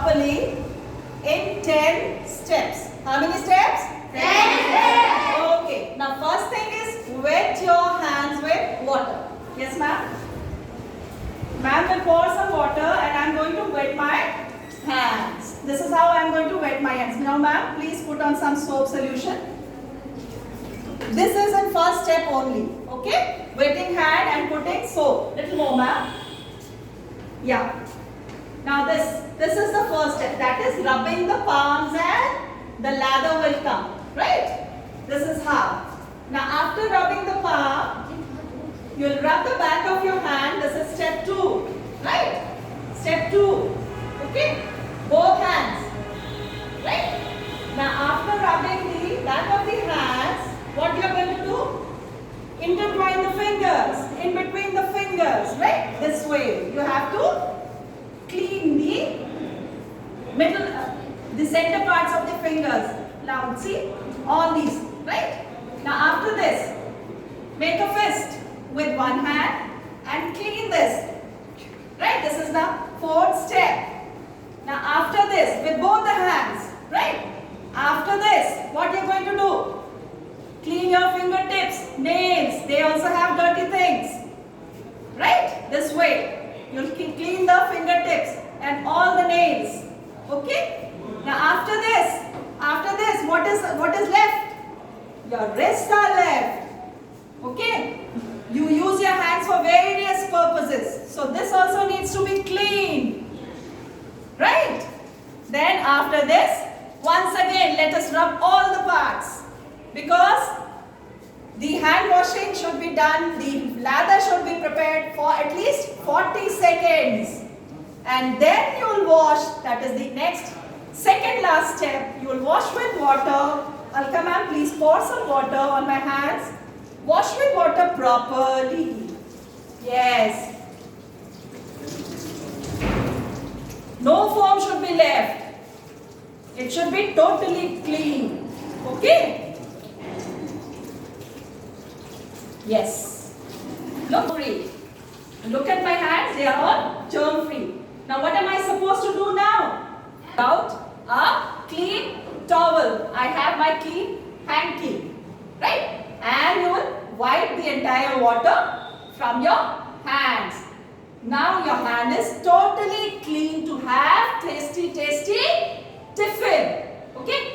properly in 10 steps. How many steps? 10 steps. Okay. Now first thing is wet your hands with water. Yes, ma'am? Ma'am will pour some water and I am going to wet my hands. This is how I am going to wet my hands. Now ma'am, please put on some soap solution. This is in first step only. Okay? Wetting hand and putting soap. Little more ma'am. Yeah. Now this is the first step. That is rubbing the palms and the lather will come. Right? This is how. Now after rubbing the palm, you will rub the back of your hand. This is step 2. Right? Step 2. Okay? Both hands. Right? Now after rubbing the back of the hands, what you are going to do? Intertwine the fingers. In between the fingers. Right? This way. You have to clean the middle, the center parts of the fingers. Now see? All these. Right? Now after this, make a fist with one hand and clean this. Right? This is the fourth step. Now after this, with both the hands. Right? After this, what you are going to do? Clean your fingertips, nails. They also have dirty things. Right? This way. You'll clean the fingertips and all the nails. Okay? Now after this, what is left? Your wrists are left. Okay? You use your hands for various purposes. So this also needs to be cleaned. Right? Then after this, once again let us rub all the parts. Because the hand washing should be done, the lather should be prepared for at least 40 seconds. And then you will wash, that is the next, second last step. You will wash with water. Alka ma'am, please pour some water on my hands. Wash with water properly. Yes. No foam should be left. It should be totally clean. Okay? Yes. Look free. Look at my hands, they are all germ free. Now what am I supposed to do now? Out a clean towel. I have my clean hanky. Right? And you will wipe the entire water from your hands. Now your hand is totally clean to have tasty tiffin. Okay?